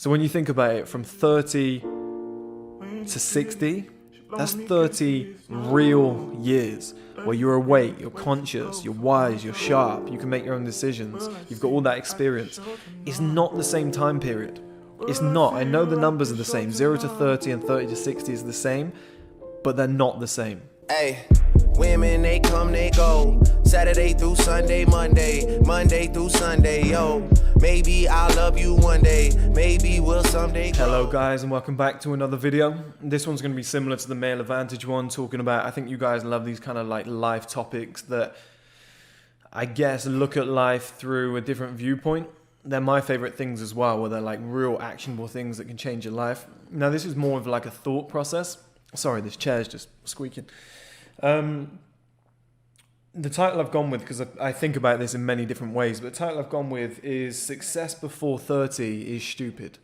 So when you think about it, from 30 to 60, that's 30 real years where you're awake, you're conscious, you're wise, you're sharp, you can make your own decisions, you've got all that experience. It's not the same time period. It's not. I know the numbers are the same. 0 to 30 and 30 to 60 is the same, but they're not the same. Hey, women, they come, they go. Saturday through Sunday, Monday through Sunday, yo. Maybe I'll love you one day, maybe we'll someday go. Hello guys, and welcome back to another video. This one's going to be similar to the Male Advantage one, talking about, I think you guys love these kind of like life topics that I guess look at life through a different viewpoint. They're my favorite things as well, where they're like real actionable things that can change your life. Now this is more of like a thought process. Sorry, this chair's just squeaking. The title I've gone with, because I think about this in many different ways, but the title I've gone with is Success Before 30 is Stupid.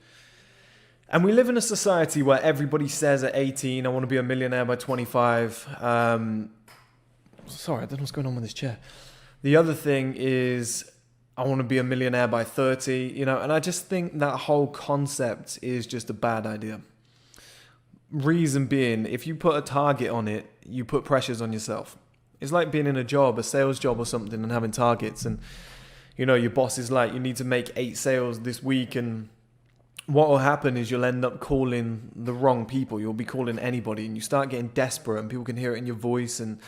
And we live in a society where everybody says at 18, I want to be a millionaire by 25. Sorry, I don't know what's going on with this chair. The other thing is, I want to be a millionaire by 30, you know, and I just think that whole concept is just a bad idea. Reason being, if you put a target on it, you put pressures on yourself. It's like being in a job, a sales job or something, and having targets, and you know your boss is like, you need to make 8 sales this week, and what will happen is you'll end up calling the wrong people. You'll be calling anybody, and you start getting desperate, and people can hear it in your voice, and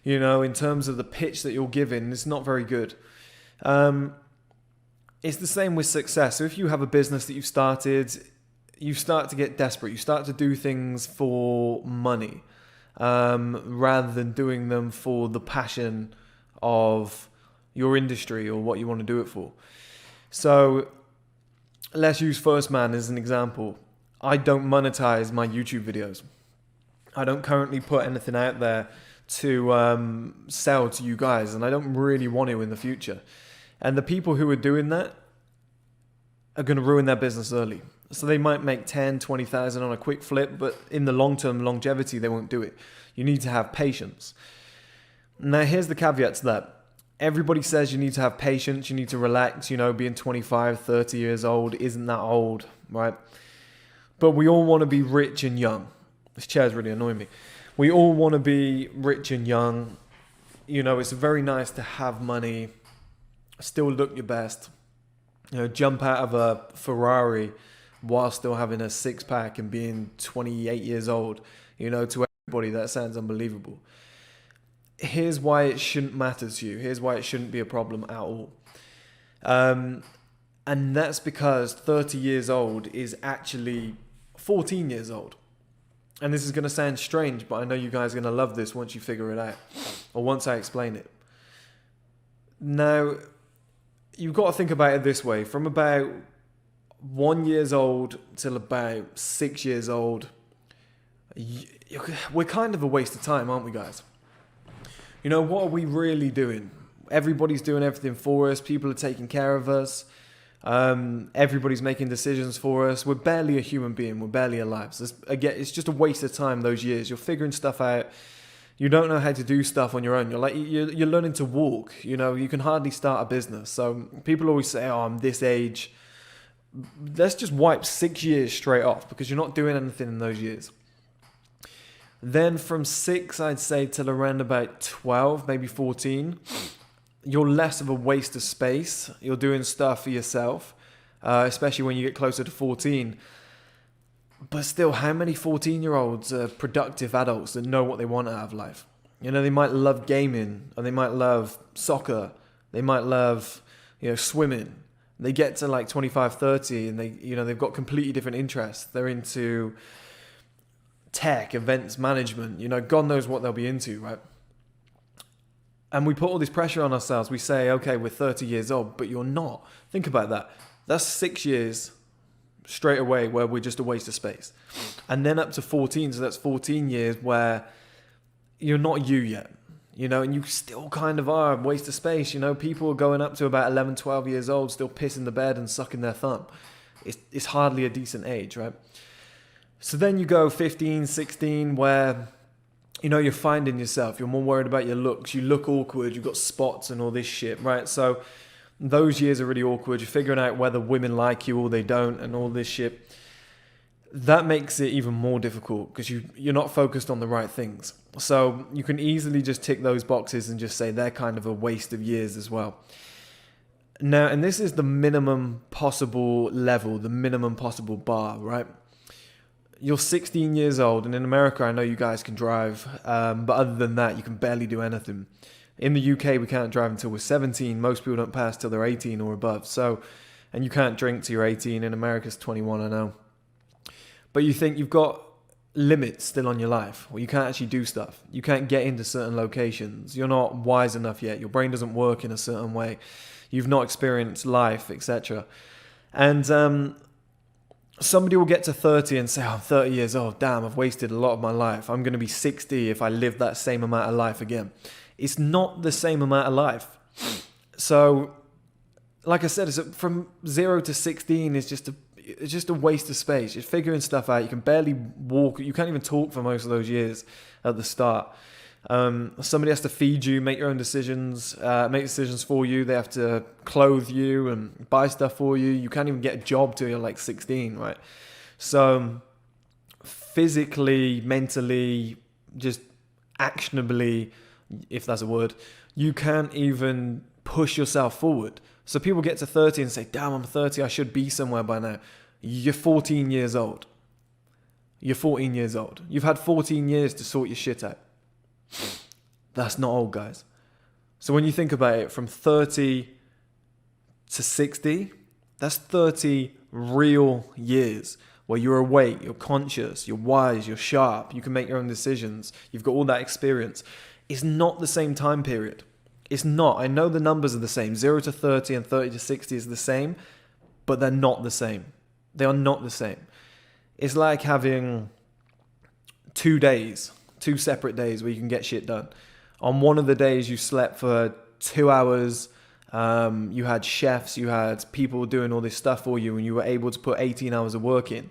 you know, in terms of the pitch that you're giving, it's not very good. It's the same with success. So if you have a business that you've started, you start to get desperate. You start to do things for money, rather than doing them for the passion of your industry or what you want to do it for. So let's use First Man as an example. I don't monetize my YouTube videos. I don't currently put anything out there to sell to you guys, and I don't really want to in the future. And the people who are doing that are going to ruin their business early. So they might make 10, 20,000 on a quick flip, but in the long-term longevity, they won't do it. You need to have patience. Now, here's the caveat to that. Everybody says you need to have patience, you need to relax, you know, being 25, 30 years old isn't that old, right? But we all want to be rich and young. This chair's really annoying me. We all want to be rich and young. You know, it's very nice to have money, still look your best, you know, jump out of a Ferrari while still having a six-pack and being 28 years old. You know, to everybody, that sounds unbelievable. Here's why it shouldn't matter to you. Here's why it shouldn't be a problem at all. And that's because 30 years old is actually 14 years old. And this is going to sound strange, but I know you guys are going to love this once you figure it out, or once I explain it. Now, you've got to think about it this way. From about 1 year old till about 6 years old, we're kind of a waste of time, aren't we, guys? You know, what are we really doing? Everybody's doing everything for us. People are taking care of us. Everybody's making decisions for us. We're barely a human being. We're barely alive. So again, it's just a waste of time, those years. You're figuring stuff out. You don't know how to do stuff on your own. You're learning to walk. You know, you can hardly start a business. So people always say, oh, I'm this age. Let's just wipe 6 years straight off, because you're not doing anything in those years. Then from 6, I'd say, till around about 12, maybe 14, you're less of a waste of space. You're doing stuff for yourself, especially when you get closer to 14. But still, how many 14-year-olds are productive adults that know what they want out of life? You know, they might love gaming, or they might love soccer. They might love, you know, swimming. They get to like 25, 30, and they've got completely different interests. They're into tech, events management, you know, God knows what they'll be into, right? And we put all this pressure on ourselves. We say, okay, we're 30 years old, but you're not. Think about that. That's 6 years straight away where we're just a waste of space. And then up to 14, so that's 14 years where you're not you yet, you know, and you still kind of are a waste of space. You know, people are going up to about 11, 12 years old, still pissing the bed and sucking their thumb. It's hardly a decent age, right? So then you go 15, 16, where, you know, you're finding yourself. You're more worried about your looks. You look awkward. You've got spots and all this shit, right? So Those years are really awkward. You're figuring out whether women like you or they don't and all this shit. That makes it even more difficult because you're not focused on the right things. So you can easily just tick those boxes and just say they're kind of a waste of years as well. Now, and this is the minimum possible level, the minimum possible bar, right? You're 16 years old, and in America, I know you guys can drive, but other than that, you can barely do anything. In the UK, we can't drive until we're 17. Most people don't pass till they're 18 or above. So, and you can't drink till you're 18. In America, it's 21, I know. But you think you've got limits still on your life, or you can't actually do stuff. You can't get into certain locations. You're not wise enough yet. Your brain doesn't work in a certain way. You've not experienced life, etc. And somebody will get to 30 and say, oh, I'm 30 years old. Damn, I've wasted a lot of my life. I'm going to be 60 if I live that same amount of life again. It's not the same amount of life. So, like I said, from 0 to 16 is just a waste of space. You're figuring stuff out. You can barely walk. You can't even talk for most of those years at the start. Somebody has to feed you, make your own decisions, make decisions for you. They have to clothe you and buy stuff for you. You can't even get a job till you're like 16, right? So physically, mentally, just actionably, if that's a word, you can't even push yourself forward. So people get to 30 and say, damn, I'm 30, I should be somewhere by now. You're 14 years old. You're 14 years old. You've had 14 years to sort your shit out. That's not old, guys. So when you think about it, from 30 to 60, that's 30 real years where you're awake, you're conscious, you're wise, you're sharp, you can make your own decisions, you've got all that experience. It's not the same time period. It's not. I know the numbers are the same. 0 to 30 and 30 to 60 is the same, but they're not the same. They are not the same. It's like having 2 days, 2 separate days where you can get shit done. On one of the days you slept for 2 hours, you had chefs, you had people doing all this stuff for you, and you were able to put 18 hours of work in.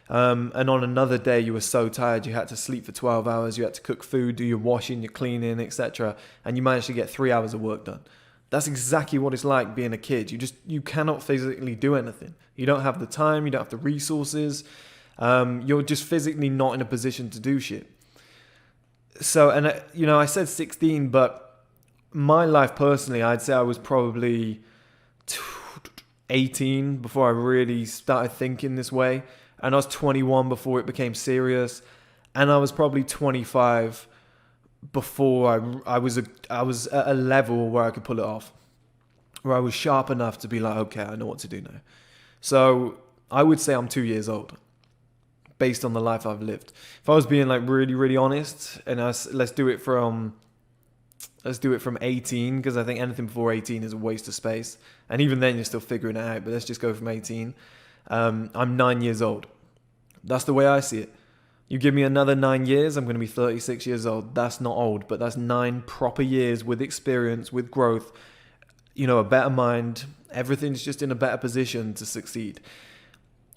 And on another day you were so tired you had to sleep for 12 hours, you had to cook food, do your washing, your cleaning, etc. And you managed to get 3 hours of work done. That's exactly what it's like being a kid. You cannot physically do anything. You don't have the time, you don't have the resources. You're just physically not in a position to do shit. So, and I said 16, but my life personally, I'd say I was probably 18 before I really started thinking this way. And I was 21 before it became serious. And I was probably 25 before I was at a level where I could pull it off. Where I was sharp enough to be like, okay, I know what to do now. So I would say I'm 2 years old, based on the life I've lived. If I was being like really, really honest, and let's do it from 18, because I think anything before 18 is a waste of space. And even then you're still figuring it out, but let's just go from 18. I'm 9 years old. That's the way I see it. You give me another 9 years, I'm going to be 36 years old. That's not old, but that's 9 proper years with experience, with growth, a better mind. Everything's just in a better position to succeed.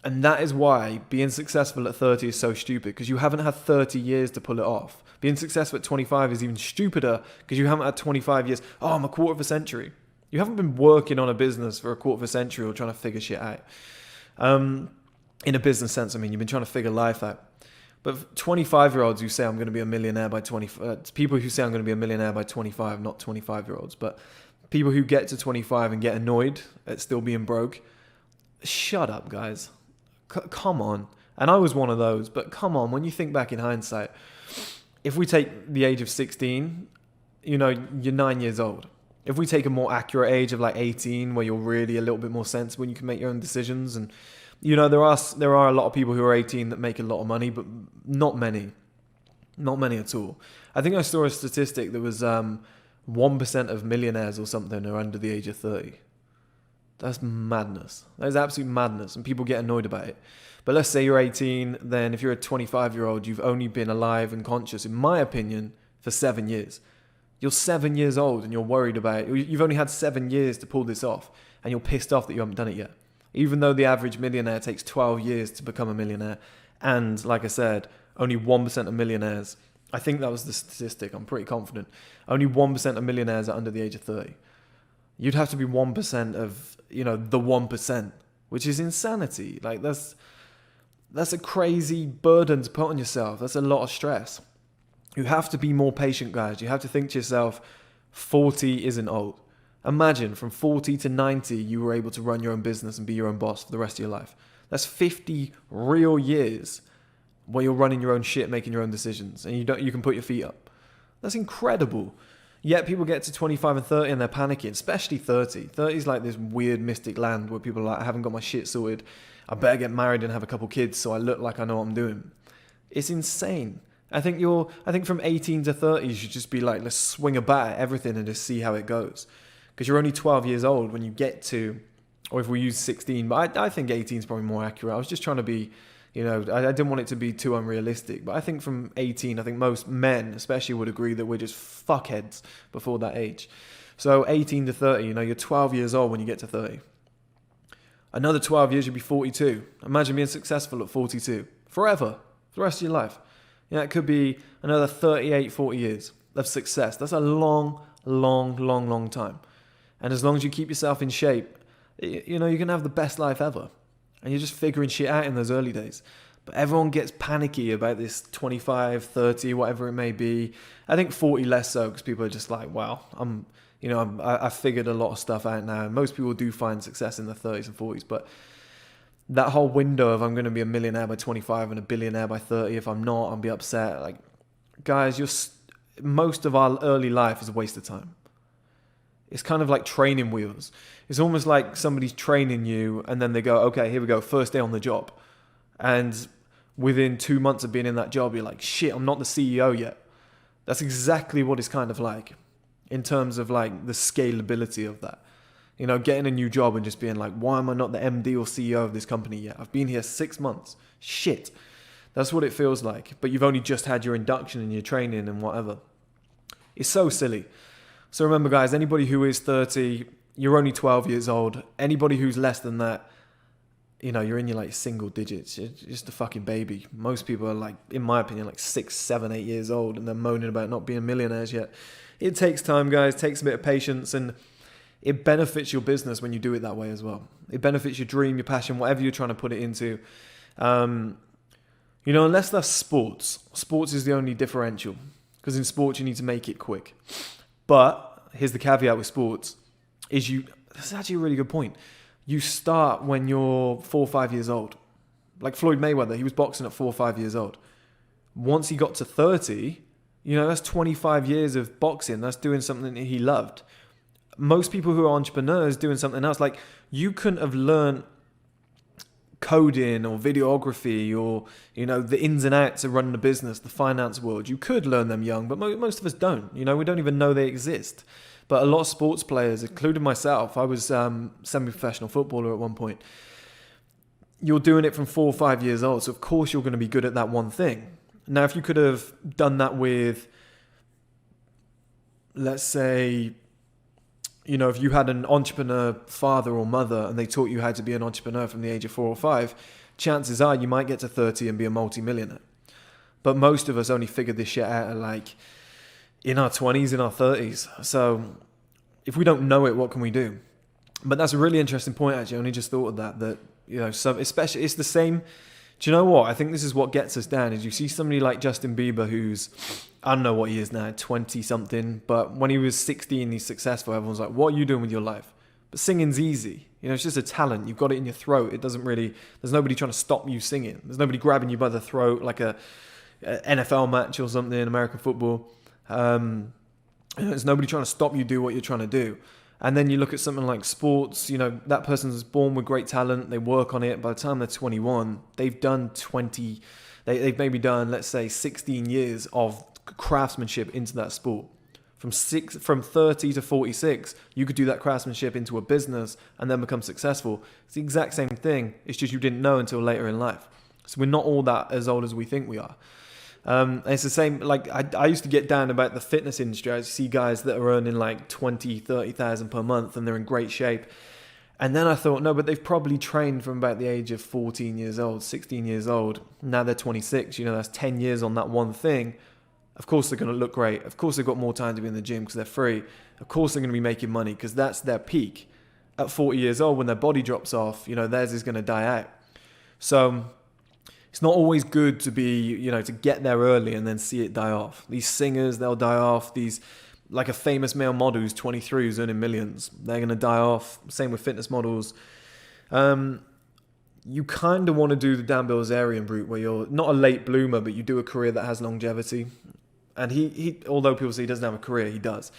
And that is why being successful at 30 is so stupid, because you haven't had 30 years to pull it off. Being successful at 25 is even stupider because you haven't had 25 years. Oh, I'm a quarter of a century. You haven't been working on a business for a quarter of a century or trying to figure shit out. In a business sense, I mean, you've been trying to figure life out. But 25-year-olds who say I'm going to be a millionaire by 20, people who say I'm going to be a millionaire by 25, not 25-year-olds, but people who get to 25 and get annoyed at still being broke. Shut up, guys. Come on. And I was one of those, but come on, when you think back in hindsight, if we take the age of 16, you're 9 years old. If we take a more accurate age of like 18, where you're really a little bit more sensible and you can make your own decisions, and there are a lot of people who are 18 that make a lot of money, but not many at all. I think I saw a statistic that was 1% of millionaires or something are under the age of 30. That's madness. That is absolute madness, and people get annoyed about it. But let's say you're 18, then if you're a 25-year-old, you've only been alive and conscious, in my opinion, for 7 years. You're 7 years old and you're worried about it. You've only had 7 years to pull this off, and you're pissed off that you haven't done it yet. Even though the average millionaire takes 12 years to become a millionaire, and like I said, only 1% of millionaires, I think that was the statistic, I'm pretty confident, only 1% of millionaires are under the age of 30. You'd have to be 1% of, the 1%, which is insanity. Like that's a crazy burden to put on yourself. That's a lot of stress. You have to be more patient, guys. You have to think to yourself, 40 isn't old. Imagine from 40 to 90, you were able to run your own business and be your own boss for the rest of your life. That's 50 real years where you're running your own shit, making your own decisions, and you can put your feet up. That's incredible. Yet people get to 25 and 30 and they're panicking, especially 30. 30 is like this weird mystic land where people are like, I haven't got my shit sorted. I better get married and have a couple kids so I look like I know what I'm doing. It's insane. I think from 18 to 30, you should just be like, let's swing a bat at everything and just see how it goes. Because you're only 12 years old when you get to, or if we use 16, but I think 18 is probably more accurate. I was just trying to be, I didn't want it to be too unrealistic. But I think from 18, I think most men especially would agree that we're just fuckheads before that age. So 18 to 30, you're 12 years old when you get to 30. Another 12 years, you'll be 42. Imagine being successful at 42. Forever. For the rest of your life. It could be another 38, 40 years of success. That's a long, long, long, long time. And as long as you keep yourself in shape, you're going to have the best life ever. And you're just figuring shit out in those early days. But everyone gets panicky about this 25, 30, whatever it may be. I think 40 less so, because people are just like, wow, I figured a lot of stuff out now. And most people do find success in their 30s and 40s. But that whole window of I'm going to be a millionaire by 25 and a billionaire by 30. If I'm not, I'll be upset. Like, guys, most of our early life is a waste of time. It's kind of like training wheels. It's almost like somebody's training you and then they go, okay, here we go, first day on the job. And within 2 months of being in that job, you're like, shit, I'm not the CEO yet. That's exactly what it's kind of like in terms of like the scalability of that. Getting a new job and just being like, why am I not the MD or CEO of this company yet? I've been here 6 months. Shit. That's what it feels like. But you've only just had your induction and your training and whatever. It's so silly. So remember, guys, anybody who is 30, you're only 12 years old. Anybody who's less than that, you're in your like single digits. You're just a fucking baby. Most people are like, in my opinion, like 6, 7, 8 years old and they're moaning about not being millionaires yet. It takes time, guys. It takes a bit of patience, and it benefits your business when you do it that way as well. It benefits your dream, your passion, whatever you're trying to put it into. Unless that's sports. Sports is the only differential, because in sports you need to make it quick. But here's the caveat with sports, this is actually a really good point. You start when you're 4 or 5 years old. Like Floyd Mayweather, he was boxing at 4 or 5 years old. Once he got to 30, that's 25 years of boxing. That's doing something that he loved. Most people who are entrepreneurs doing something else, like you couldn't have learned coding or videography or, the ins and outs of running a business, the finance world. You could learn them young, but most of us don't. We don't even know they exist. But a lot of sports players, including myself, I was semi-professional footballer at one point. You're doing it from 4 or 5 years old, so of course you're going to be good at that one thing. Now, if you could have done that with, let's say, if you had an entrepreneur father or mother and they taught you how to be an entrepreneur from the age of 4 or 5, chances are you might get to 30 and be a multi-millionaire. But most of us only figured this shit out at like in our 20s, in our 30s. So if we don't know it, what can we do? But that's a really interesting point, actually. I only just thought of that, especially, it's the same. Do you know what? I think this is what gets us down, is you see somebody like Justin Bieber, who's, I don't know what he is now, 20 something, but when he was 16, he's successful. Everyone's like, what are you doing with your life? But singing's easy. It's just a talent. You've got it in your throat. There's nobody trying to stop you singing. There's nobody grabbing you by the throat like a NFL match or something, American football. There's nobody trying to stop you do what you're trying to do. And then you look at something like sports, that person's born with great talent. They work on it. By the time they're 21, they've done they've maybe done, let's say, 16 years of craftsmanship into that sport. From 30 to 46, you could do that craftsmanship into a business and then become successful. It's the exact same thing. It's just you didn't know until later in life. So we're not all that as old as we think we are. It's the same, like I used to get down about the fitness industry. I see guys that are earning like 20, 30,000 per month and they're in great shape. And then I thought, no, but they've probably trained from about the age of 14 years old, 16 years old. Now they're 26, that's 10 years on that one thing. Of course they're going to look great. Of course they've got more time to be in the gym because they're free. Of course they're going to be making money because that's their peak. At 40 years old, when their body drops off, theirs is going to die out. So it's not always good to be, to get there early and then see it die off. These singers, they'll die off. These, like a famous male model who's 23, who's earning millions, they're going to die off. Same with fitness models. You kind of want to do the Dan Bilzerian route where you're not a late bloomer, but you do a career that has longevity. And he although people say he doesn't have a career, he does.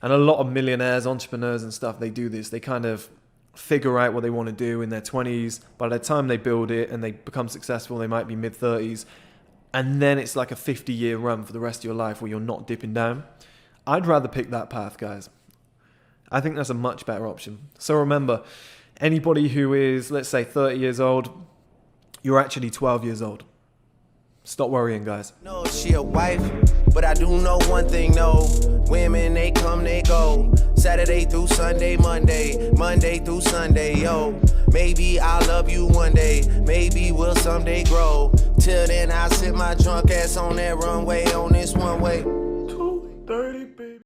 And a lot of millionaires, entrepreneurs and stuff, they do this. They kind of figure out what they want to do in their 20s. By the time they build it and they become successful, they might be mid-30s. And then it's like a 50-year run for the rest of your life where you're not dipping down. I'd rather pick that path, guys. I think that's a much better option. So remember, anybody who is, let's say, 30 years old, you're actually 12 years old. Stop worrying, guys. No, she a wife, but I do know one thing, no. Women, they come, they go. Saturday through Sunday, Monday through Sunday, yo. Maybe I'll love you one day, maybe we'll someday grow. Till then, I sit my drunk ass on that runway on this one way.